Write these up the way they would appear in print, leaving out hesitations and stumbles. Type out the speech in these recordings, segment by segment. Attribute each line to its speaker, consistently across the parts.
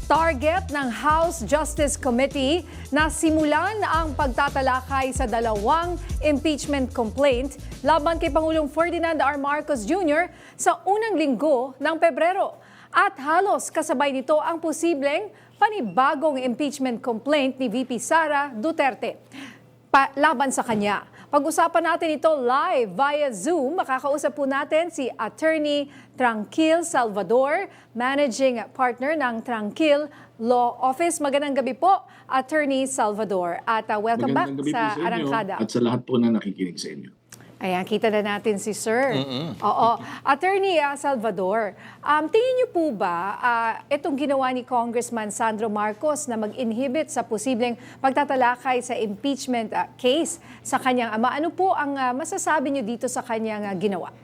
Speaker 1: Target ng House Justice Committee na simulan ang pagtatalakay sa dalawang impeachment complaint laban kay Pangulong Ferdinand R. Marcos Jr. sa unang linggo ng Pebrero. At halos kasabay nito ang posibleng panibagong impeachment complaint ni VP Sara Duterte laban sa kanya. Pag-usapan natin ito live via Zoom. Makakausap po natin si Attorney Tranquil Salvador, Managing Partner ng Tranquil Law Office. Magandang gabi po, Attorney Salvador. At welcome back sa Arangkada.
Speaker 2: At sa lahat po na nakikinig sa inyo.
Speaker 1: Ayan, kita na natin si Sir. Oo. Attorney Salvador, tingin niyo po ba itong ginawa ni Congressman Sandro Marcos na mag-inhibit sa posibleng pagtatalakay sa impeachment case sa kanyang ama? Ano po ang masasabi niyo dito sa kanyang ginawa?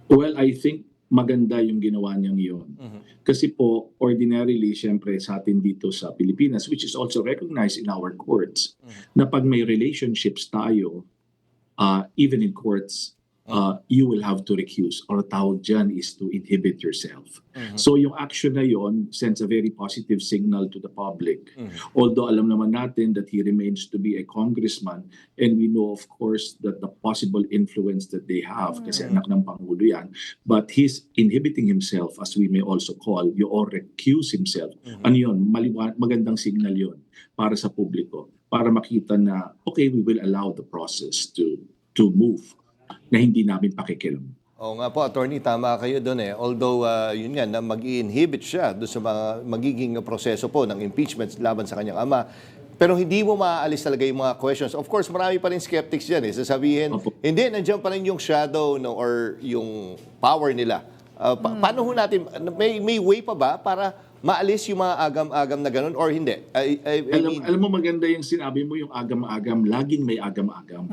Speaker 2: Well, I think maganda yung ginawa niyang yun. Kasi po, ordinarily, syempre sa atin dito sa Pilipinas, which is also recognized in our courts, na pag may relationships tayo, even in courts, you will have to recuse, or tawag dyan is to inhibit yourself. So yung action na yon sends a very positive signal to the public. Although alam naman natin that he remains to be a congressman, and we know of course that the possible influence that they have, kasi anak ng Pangulo yan, but he's inhibiting himself, as we may also call, or recuse himself. Ano yun? Magandang signal yon para sa publiko, para makita na, okay, we will allow the process to move, na hindi namin pakikilam.
Speaker 3: Oo nga po, attorney, tama kayo doon eh. Although, yun nga, na mag-i-inhibit siya doon sa mga magiging proseso po ng impeachment laban sa kanyang ama. Pero hindi mo maaalis talaga yung mga questions. Of course, marami pa rin skeptics dyan eh. Sasabihin, hindi, nandiyan pa rin yung shadow no, or yung power nila. Paano ho natin, may way pa ba para maalis yung mga agam-agam na ganun or hindi?
Speaker 2: Alam mo, maganda yung sinabi mo, yung agam-agam, laging may agam-agam.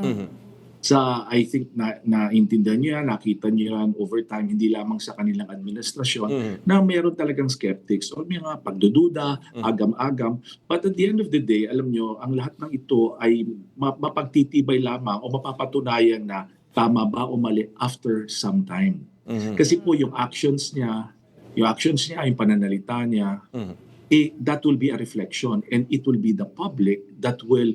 Speaker 2: I think naintindihan niyo yan, nakita niyo yan over time, hindi lamang sa kanilang administrasyon, na meron talagang skeptics o may mga pagdududa, agam-agam. But at the end of the day, alam niyo, ang lahat ng ito ay mapagtitibay lamang o mapapatunayan na tama ba o mali after some time. Kasi po yung actions niya, yung pananalita niya, that will be a reflection, and it will be the public that will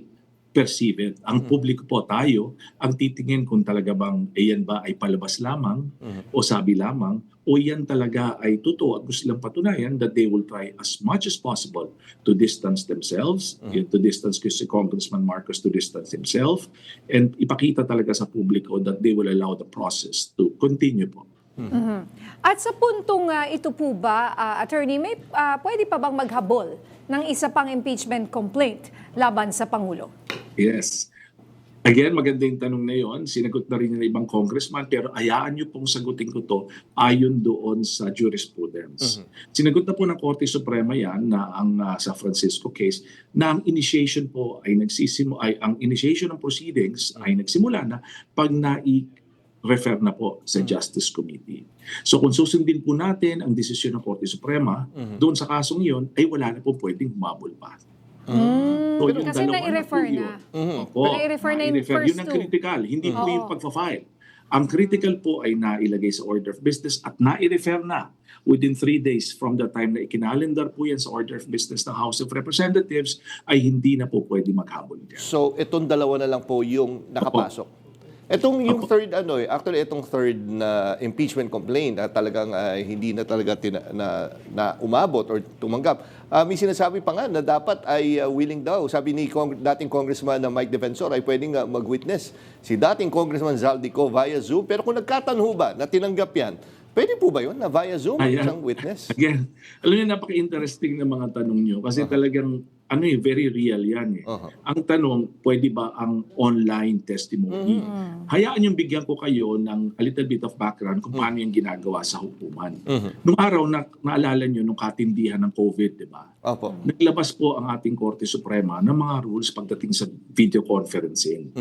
Speaker 2: perceive it. Ang publiko po tayo, ang titingin kung talaga bang yan ba ay palabas lamang o sabi lamang, o yan talaga ay totoo at gusto silang patunayan that they will try as much as possible to distance themselves, to distance si Congressman Marcos to distance himself, and ipakita talaga sa publiko that they will allow the process to continue po.
Speaker 1: At sa puntong ito po ba, attorney, pwede pa bang maghabol ng isa pang impeachment complaint laban sa Pangulo?
Speaker 2: Yes. Again, maganda yung tanong na yon. Sinagot na rin ng ibang congressman, pero ayaan nyo pong sagutin ko to ayon doon sa jurisprudence. Sinagot na po ng Korte Suprema yan na ang sa Francisco case na ang initiation po ay ang initiation ng proceedings ay nagsimula na pag refer na po sa Justice Committee. So kung susundin po natin ang desisyon ng Korte Suprema, doon sa kasong iyon, ay wala na po pwedeng humabol pa. So,
Speaker 1: kasi nai-refer na. Nai-refer na yung first
Speaker 2: yun ang critical, hindi po yung pagpa-file. Ang critical po ay nailagay sa order of business at nai-refer na within 3 days from the time na ikinalendar po yan sa order of business ng House of Representatives, ay hindi na po pwede maghabol dyan.
Speaker 3: So itong dalawa na lang po yung nakapasok. Itong yung third actually itong third na impeachment complaint talagang hindi na talaga na umabot or tumanggap. May sinasabi pa nga na dapat ay willing daw. Sabi ni dating Congressman na Mike Defensor ay pwedeng mag-witness si dating Congressman Zaldico via Zoom. Pero kung nagkataon ho ba na tinanggap yan, pwede po ba yun na via Zoom isang witness?
Speaker 2: Again, alam niyo, napaka-interesting na mga tanong niyo kasi talagang very real yan eh. Ang tanong, pwede ba ang online testimony? Hayaan yung bigyan ko kayo ng a little bit of background kung paano yung ginagawa sa hukuman. Nung araw, naalala nyo nung katindihan ng COVID, di ba? Naglabas po ang ating Korte Suprema ng mga rules pagdating sa video conferencing.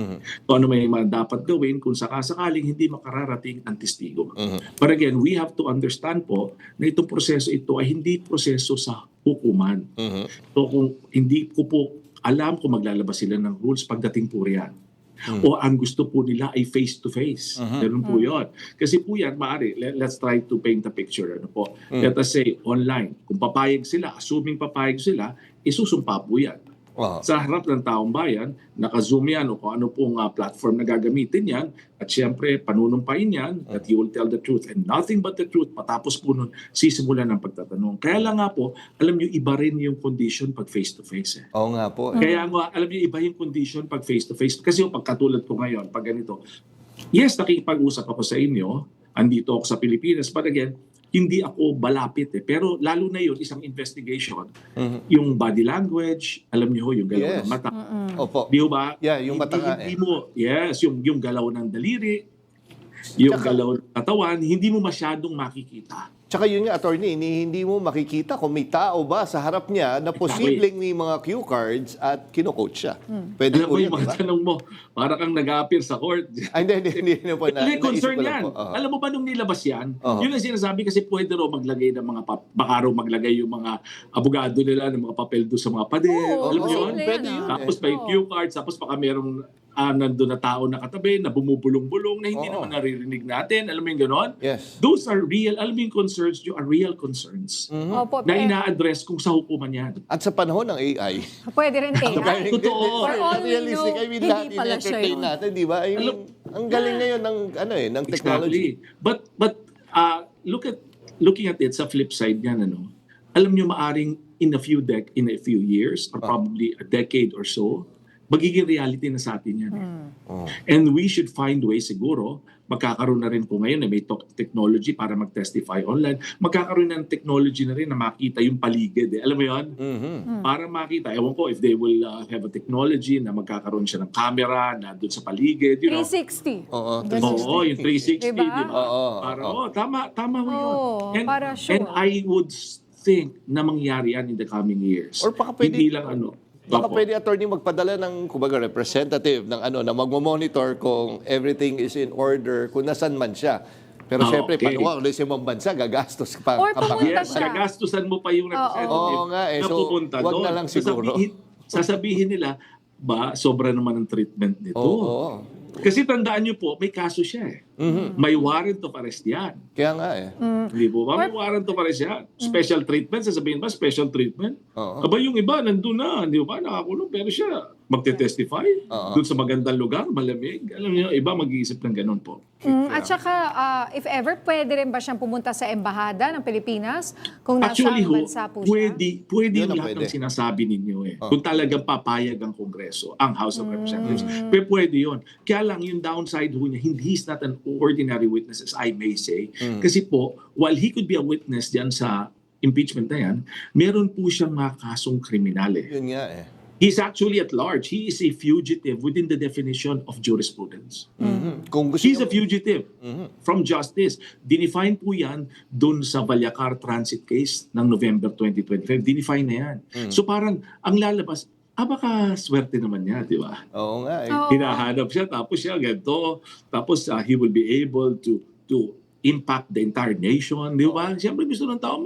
Speaker 2: So ano may dapat gawin kung sakasakaling hindi makararating ang testigo. But again, we have to understand po na itong proseso ito ay hindi proseso sa hukuman. So kung hindi ko po alam kung maglalabas sila ng rules pagdating po riyan. O ang gusto po nila ay face-to-face. Ganun po yun. Kasi po yan, maaari, let's try to paint a picture. Ano po? Let us say, online. Kung papayag sila, assuming papayag sila, isusumpa po yan. Sa harap ng taong bayan, naka-zoom yan o kung ano pong platform na gagamitin yan. At syempre, panunumpain yan that he will tell the truth and nothing but the truth. Matapos po nun, sisimulan ng pagtatanong. Kaya lang nga po, alam nyo, iba rin yung condition pag face-to-face.
Speaker 3: Oo nga po.
Speaker 2: Kaya nga, alam nyo, iba yung condition pag face-to-face. Kasi yung pagkatulad ko ngayon, pag ganito, yes, nakikipag-usap ako sa inyo, andito ako sa Pilipinas, but again, hindi ako balapit Pero lalo na yun, isang investigation, yung body language, alam niyo yung galaw ng mata.
Speaker 3: Opo.
Speaker 2: Di ba?
Speaker 3: Yeah, yung mata nga
Speaker 2: Hindi mo, yes, yung galaw ng daliri, yung galaw ng katawan, hindi mo masyadong makikita.
Speaker 3: Tsaka yun nga, attorney, hindi mo makikita kung may tao ba sa harap niya na posibleng may mga cue cards at kino-coach siya. Pwede
Speaker 2: Alam
Speaker 3: po
Speaker 2: mo
Speaker 3: yun,
Speaker 2: yung mga
Speaker 3: diba?
Speaker 2: tanong mo, para kang nag-appear sa court.
Speaker 3: Ay, hindi na po na.
Speaker 2: May concern
Speaker 3: naisip ko lang
Speaker 2: yan.
Speaker 3: po.
Speaker 2: Alam mo ba nung nilabas yan? Yun ang sinasabi kasi pwede raw maglagay ng mga, baka raw maglagay yung mga abogado nila ng mga papel doon sa mga pader. Alam mo yun?
Speaker 3: Pwede yun.
Speaker 2: Tapos may cue cards, tapos baka merong nandun na tao nakatabi, na bumubulong-bulong, na hindi naman naririnig natin. Alam mo yung ganon?
Speaker 3: Yes.
Speaker 2: Those are real, alam mo yung concerns, yung are real concerns
Speaker 1: Opo,
Speaker 2: na ina-address kung sa hukuman yan.
Speaker 3: At sa panahon ng AI,
Speaker 1: pwede rin AI.
Speaker 2: Totoo.
Speaker 1: For all we
Speaker 3: realistic,
Speaker 1: know,
Speaker 3: I mean,
Speaker 1: hindi
Speaker 3: lahat
Speaker 1: pala siya
Speaker 3: in-entertain
Speaker 1: yun.
Speaker 3: natin, di ba? I mean, ang galing ngayon ng, ng technology.
Speaker 2: Exactly. But looking at it sa flip side niyan, alam niyo maaring in a few years or probably a decade or so, magiging reality na sa atin yan. And we should find ways siguro, magkakaroon na rin po ngayon na may technology para mag-testify online. Magkakaroon ng technology na rin na makita yung paligid. Alam mo yun? Para makita. Ewan ko if they will have a technology na magkakaroon siya ng camera na doon sa paligid.
Speaker 1: 360.
Speaker 2: Oo, yung 360.
Speaker 1: Diba?
Speaker 2: Di ba? Para, tama mo yun.
Speaker 1: para sure.
Speaker 2: And I would think na mangyari yan in the coming years.
Speaker 3: Or baka pwede-
Speaker 2: Hindi lang
Speaker 3: Baka pwede, attorney, magpadala ng, kumbaga, representative ng na magmo-monitor kung everything is in order, kung nasan man siya. Pero syempre,
Speaker 2: okay.
Speaker 3: paano sa ibang bansa, gagastos pa.
Speaker 1: Or pumunta
Speaker 2: Yes,
Speaker 1: siya.
Speaker 2: gagastusan mo pa yung representative
Speaker 3: Oo nga
Speaker 2: na
Speaker 3: So,
Speaker 2: pupunta
Speaker 3: wag
Speaker 2: doon.
Speaker 3: na lang siguro.
Speaker 2: Sasabihin nila, sobra naman ang treatment nito.
Speaker 3: Oo.
Speaker 2: Kasi tandaan nyo po, may kaso siya May warrant of arrest yan.
Speaker 3: Kaya nga
Speaker 2: Hindi po ba? May warrant of arrest yan. Special treatment, sasabihin ba? Special treatment?
Speaker 3: Oo.
Speaker 2: Aba yung iba, nandun na. Hindi ba? Nakakulong. Pero siya, magte-testify. Doon sa magandang lugar, malamig. Alam niyo, iba mag-iisip ng ganun po.
Speaker 1: At saka, if ever, pwede rin ba siyang pumunta sa embahada ng Pilipinas kung nasa
Speaker 2: Actually,
Speaker 1: bansa po siya?
Speaker 2: pwede
Speaker 3: Yun ang
Speaker 2: lahat
Speaker 3: pwede.
Speaker 2: ng sinasabi ninyo Kung talagang papayag ang Kongreso, ang House of Representatives. Pwede yun. Kaya lang yung downside niya, he's not an ordinary witness as I may say. Kasi po, while he could be a witness diyan sa impeachment na yan, meron po siyang mga kasong kriminal
Speaker 3: Yun nga
Speaker 2: He's actually at large. He is a fugitive within the definition of jurisprudence.
Speaker 3: Kung gusto
Speaker 2: He's a
Speaker 3: niyo-
Speaker 2: fugitive from justice. Dinefine po yan dun sa Valyacar Transit case ng November 2025. Dinefine na yan. So parang ang lalabas, baka swerte naman niya, di ba?
Speaker 3: Oo nga
Speaker 2: Hinahanap siya, tapos siya ganito, tapos he will be able to impact the entire nation, di ba? Siyempre gusto ng tao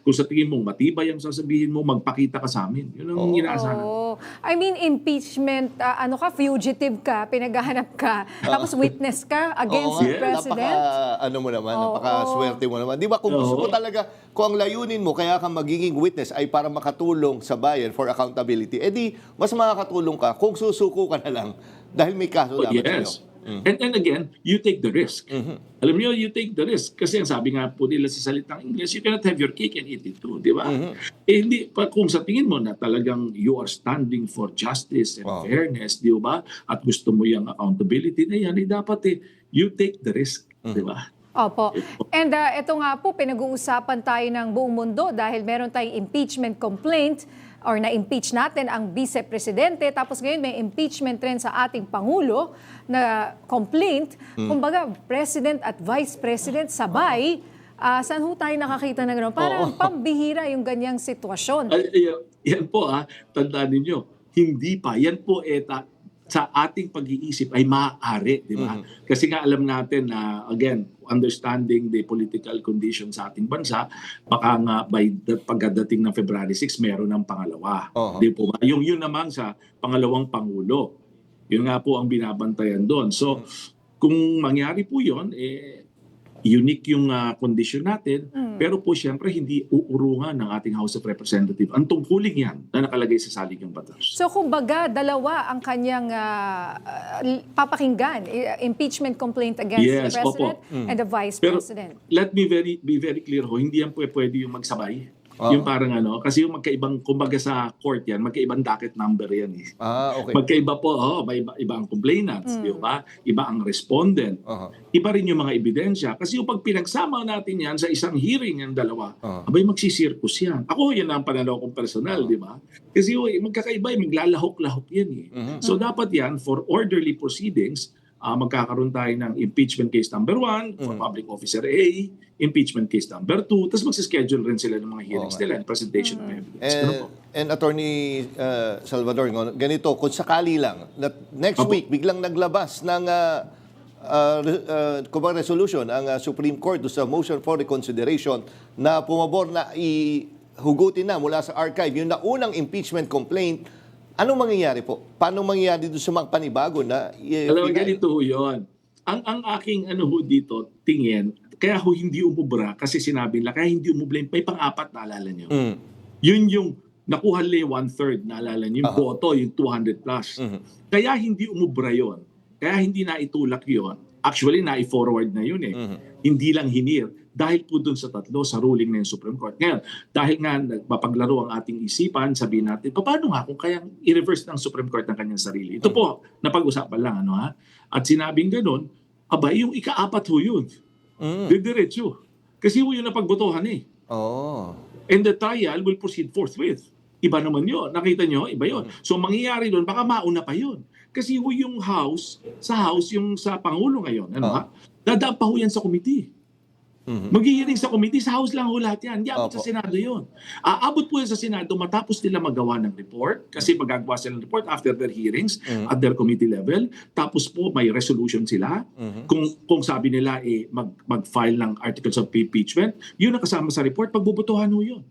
Speaker 2: kung sa tingin mo matibay ang sasabihin mo, magpakita ka sa amin. Yun ang inaasahan.
Speaker 1: I mean, impeachment, fugitive ka, pinaghahanap ka, tapos witness ka against the president.
Speaker 3: Napaka-swerte mo naman. Di ba kung gusto mo talaga, kung ang layunin mo, kaya ka magiging witness ay para makatulong sa bayan for accountability, edi mas makakatulong ka kung susuko ka na lang dahil may kaso dapat sa'yo.
Speaker 2: And again, you take the risk. Alam niyo, you take the risk. Kasi ang sabi nga po nila sa salitang English, you cannot have your cake and eat it too, di ba? Hindi, kung sa tingin mo na talagang you are standing for justice and fairness, di ba? At gusto mo yung accountability na yan, dapat you take the risk, di ba?
Speaker 1: Opo. And ito nga po, pinag-uusapan tayo ng buong mundo dahil meron tayong impeachment complaint or na-impeach natin ang vice-presidente. Tapos ngayon may impeachment rin sa ating Pangulo na complaint. Kumbaga, president at vice-president sabay. Saan ho tayo nakakita ng gano'n? Parang pambihira yung ganyang sitwasyon.
Speaker 2: Yan po tandaan ninyo, hindi pa. Yan po sa ating pag-iisip ay maaari, di ba? Kasi nga alam natin na, again, understanding the political conditions sa ating bansa, baka nga pagdating ng February 6, meron ng pangalawa. Di po ba? Yung yun naman sa pangalawang Pangulo. Yun nga po ang binabantayan doon. So, kung mangyari po yun, unique yung kondisyon natin, pero po siyempre hindi uurungan ng ating House of Representatives ang tungkuling yan na nakalagay sa saligang batas.
Speaker 1: So kumbaga, dalawa ang kanyang papakinggan, impeachment complaint against
Speaker 2: Yes,
Speaker 1: the President
Speaker 2: opo.
Speaker 1: and the Vice
Speaker 2: Pero
Speaker 1: President.
Speaker 2: let me be very clear ho, hindi yan pwede yung magsabay.
Speaker 3: Oo.
Speaker 2: Yung parang kasi yung magkaibang, kumbaga sa court yan, magkaibang docket number yan eh.
Speaker 3: Okay.
Speaker 2: Magkaiba po, may iba ang complainants, di ba? Iba ang respondent. Iba rin yung mga ebidensya. Kasi yung pag pinagsama natin yan sa isang hearing yung dalawa, abay magsisirkus yan. Ako, yan ang pananaw kong personal, di ba? Kasi magkakaiba, maglalahok-lahok yan eh. So dapat yan, for orderly proceedings, magkakaroon tayo ng impeachment case number 1 for public officer A, impeachment case number 2, tapos magsischedule rin sila ng mga hearings nila and presentation of evidence. Ano po?
Speaker 3: And Attorney Salvador, ganito, kung sakali lang, next week, biglang naglabas ng resolution ang Supreme Court sa motion for reconsideration na pumabor na ihugutin na mula sa archive yung naunang impeachment complaint, anong mangyayari po? Paano mangyayari doon sa mga panibago na...
Speaker 2: Alam mo, ganito ho yun. Ang aking dito, tingin, kaya ho hindi umubra kasi sinabi nila, kaya hindi umubra, may pang-apat naalala nyo. Yun yung nakuha nila yung 1/3, naalala nyo, yung boto, yung 200 plus. Kaya hindi umubra yun. Kaya hindi na itulak yun. Actually, na-forward na yun eh. Hindi lang hinir. Dahil po dun sa tatlo, sa ruling ng Supreme Court. Ngayon, dahil nga mapaglaro ang ating isipan, sabihin natin, paano nga kung kayang i-reverse ng Supreme Court ng kanyang sarili? Ito po, napag-usapan lang, At sinabing ganun, abay, yung ika-apat ho yun. Didiretso. Kasi ho yun na pagbotohan eh. And the trial will proceed forthwith. Iba naman yun. Nakita nyo? Iba yun. So, mangyayari doon, baka mauna pa yun. Kasi ho yung House, yung sa Pangulo ngayon, dadaan pa ho yan sa committee. Mag-hearing sa committee, sa House lang ho lahat yan. Hindi abot sa Senado yun. Aabot po yan sa Senado matapos nila magawa ng report, kasi magagawa sila ng report after their hearings at their committee level. Tapos po may resolution sila. Kung sabi nila mag-file ng articles of impeachment, yun ang kasama sa report, pagbubutuhan ho yun.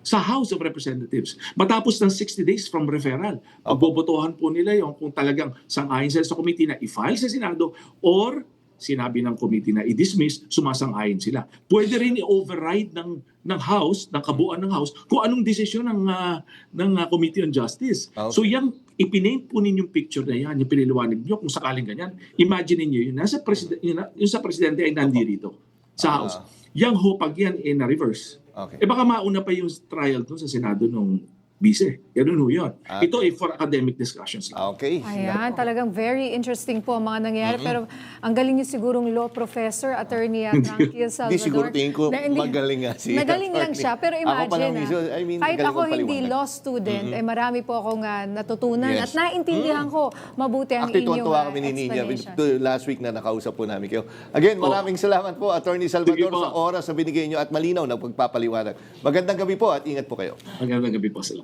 Speaker 2: Sa House of Representatives. Matapos ng 60 days from referral, pagbubutuhan po nila yun kung talagang sang-ayon sila sa committee na i-file sa Senado or sinabi ng committee na i-dismiss, sumasang-ayon sila. Pwede rin i-override ng House, ng kabuuan ng House, kung anong desisyon ng Committee on Justice. So yan, ipinaint po ninyong picture na yan, yung piniliwanag nyo, kung sakaling ganyan. Imagine niyo yun, yung sa presidente ay nandito sa House. Yang pag yan na-reverse. Baka mauna pa yung trial dun sa Senado nung bise. Ganun ho yun. Ito ay for academic discussions lang.
Speaker 3: Okay.
Speaker 1: Ayan, talagang very interesting po ang mga nangyayari. Pero ang galing niyo sigurong law professor, attorney Tranquil Salvador.
Speaker 3: Di siguro tingin ko magaling nga siya.
Speaker 1: Magaling lang siya. Pero imagine, kahit ako hindi
Speaker 3: paliwanag.
Speaker 1: law student, marami po akong natutunan
Speaker 3: Yes.
Speaker 1: at naintindihan ko mabuti ang
Speaker 3: Actually,
Speaker 1: inyong
Speaker 3: tuwa kami ni Nina.
Speaker 1: explanation.
Speaker 3: Last week na nakausap po namin kayo. Again, maraming salamat po, Attorney Salvador,
Speaker 2: Sige po.
Speaker 3: sa oras na binigay nyo at malinaw na pagpapaliwanag. Magandang gabi po at ingat po kayo.
Speaker 2: Magandang gabi po sila.